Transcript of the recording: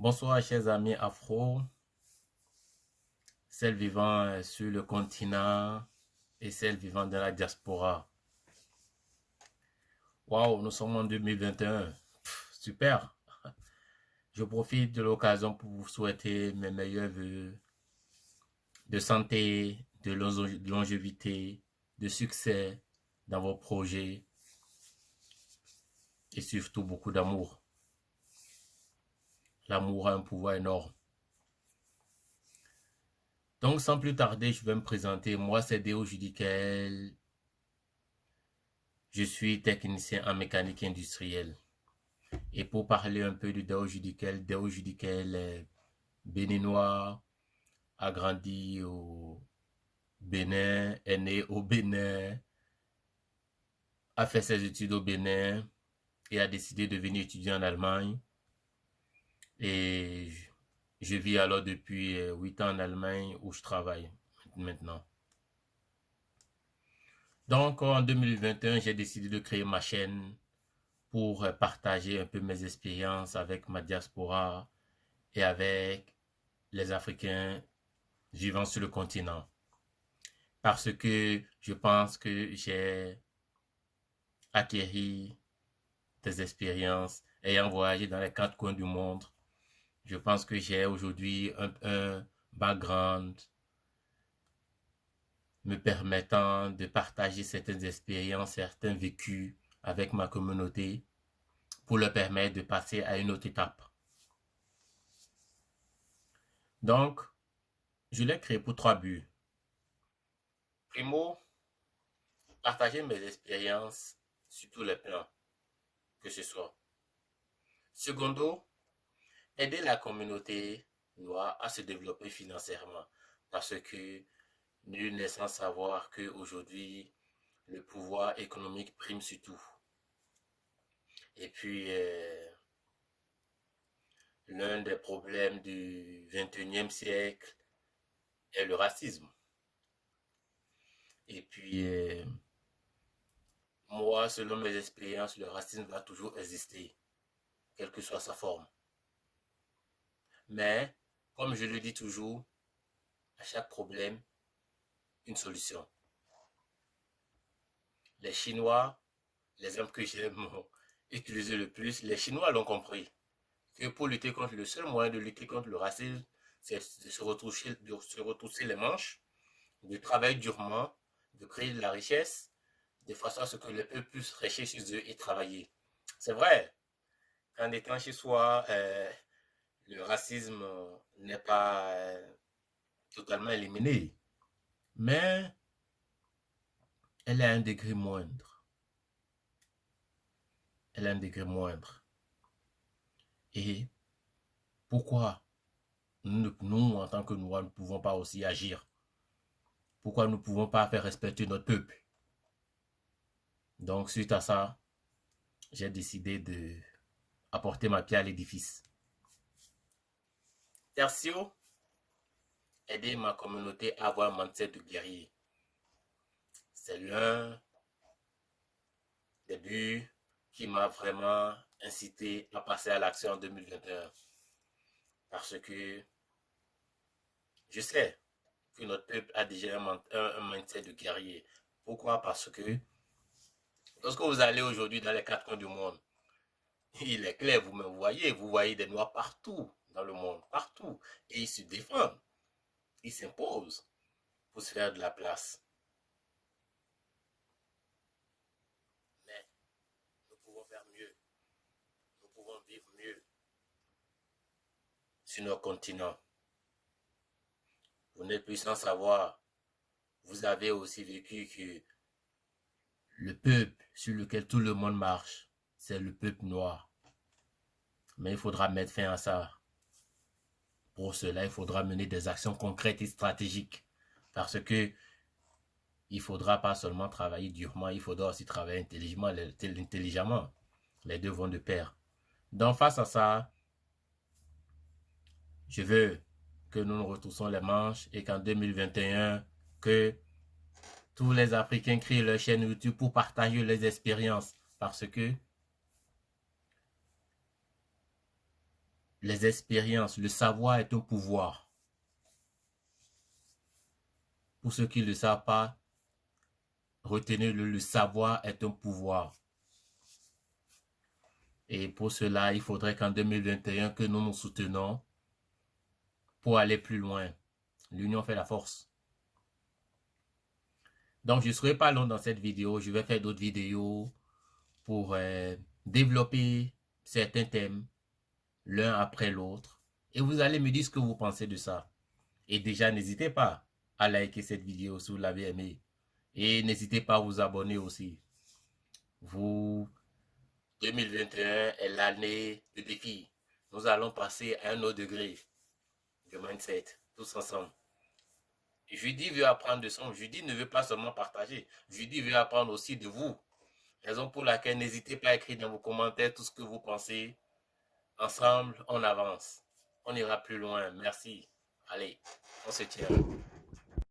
Bonsoir, chers amis afro, celles vivant sur le continent et celles vivant dans la diaspora. Waouh, nous sommes en 2021. Super. Je profite de l'occasion pour vous souhaiter mes meilleurs vœux de santé, de longévité, de succès dans vos projets et surtout beaucoup d'amour. L'amour a un pouvoir énorme. Donc, sans plus tarder, je vais me présenter. Moi, c'est Déo Judicael. Je suis technicien en mécanique industrielle. Et pour parler un peu de Dao Judicael est béninois, a grandi au Bénin, est né au Bénin, a fait ses études au Bénin et a décidé de venir étudier en Allemagne. Et je vis alors depuis 8 ans en Allemagne où je travaille maintenant. Donc en 2021, j'ai décidé de créer ma chaîne pour partager un peu mes expériences avec ma diaspora et avec les Africains vivant sur le continent. Parce que je pense que j'ai acquis des expériences ayant voyagé dans les quatre coins du monde. Je pense que j'ai aujourd'hui un background me permettant de partager certaines expériences, certains vécus avec ma communauté pour leur permettre de passer à une autre étape. Donc, je l'ai créé pour trois buts. Primo, partager mes expériences sur tous les plans, que ce soit. Secondo, aider la communauté noire à se développer financièrement. Parce que nul n'est sans savoir qu'aujourd'hui, le pouvoir économique prime sur tout. Et puis, l'un des problèmes du 21e siècle est le racisme. Et puis, moi, selon mes expériences, le racisme va toujours exister, quelle que soit sa forme. Mais, comme je le dis toujours, à chaque problème, une solution. Les Chinois, l'exemple que j'aime utiliser le plus, les Chinois l'ont compris. Que pour lutter contre le seul moyen de lutter contre le racisme, c'est de se retrousser les manches, de travailler durement, de créer de la richesse, de façon à ce que les peuples puissent rester chez eux et travailler. C'est vrai, en étant chez soi, le racisme n'est pas totalement éliminé, mais elle est à un degré moindre. Elle est à un degré moindre. Et pourquoi nous, en tant que Noirs, ne pouvons pas aussi agir? Pourquoi nous ne pouvons pas faire respecter notre peuple? Donc, suite à ça, j'ai décidé de apporter ma pierre à l'édifice. Tertio, aider ma communauté à avoir un mindset de guerrier. C'est l'un des buts qui m'a vraiment incité à passer à l'action en 2021. Parce que je sais que notre peuple a déjà un mindset de guerrier. Pourquoi? Parce que lorsque vous allez aujourd'hui dans les quatre coins du monde, il est clair, vous voyez des Noirs partout dans le monde, partout. Et ils se défendent, ils s'imposent pour se faire de la place. Mais nous pouvons faire mieux, nous pouvons vivre mieux sur notre continent. Vous n'êtes plus sans savoir, vous avez aussi vécu que le peuple sur lequel tout le monde marche, c'est le peuple noir. Mais il faudra mettre fin à ça. Pour cela, il faudra mener des actions concrètes et stratégiques. Parce que il ne faudra pas seulement travailler durement, il faudra aussi travailler intelligemment. Les deux vont de pair. Donc, face à ça, je veux que nous nous retroussons les manches et qu'en 2021, que tous les Africains créent leur chaîne YouTube pour partager leurs expériences. Parce que les expériences, le savoir est un pouvoir. Pour ceux qui ne le savent pas, retenez-le, le savoir est un pouvoir. Et pour cela, il faudrait qu'en 2021, que nous nous soutenons pour aller plus loin. L'union fait la force. Donc, je ne serai pas long dans cette vidéo. Je vais faire d'autres vidéos pour développer certains thèmes, l'un après l'autre. Et vous allez me dire ce que vous pensez de ça. Et déjà, n'hésitez pas à liker cette vidéo si vous l'avez aimée. Et n'hésitez pas à vous abonner aussi. 2021 est l'année de défi. Nous allons passer à un autre degré de mindset, tous ensemble. Judy veut apprendre de son. Judy ne veut pas seulement partager. Judy veut apprendre aussi de vous. Raison pour laquelle n'hésitez pas à écrire dans vos commentaires tout ce que vous pensez. Ensemble, on avance. On ira plus loin. Merci. Allez, on se tient.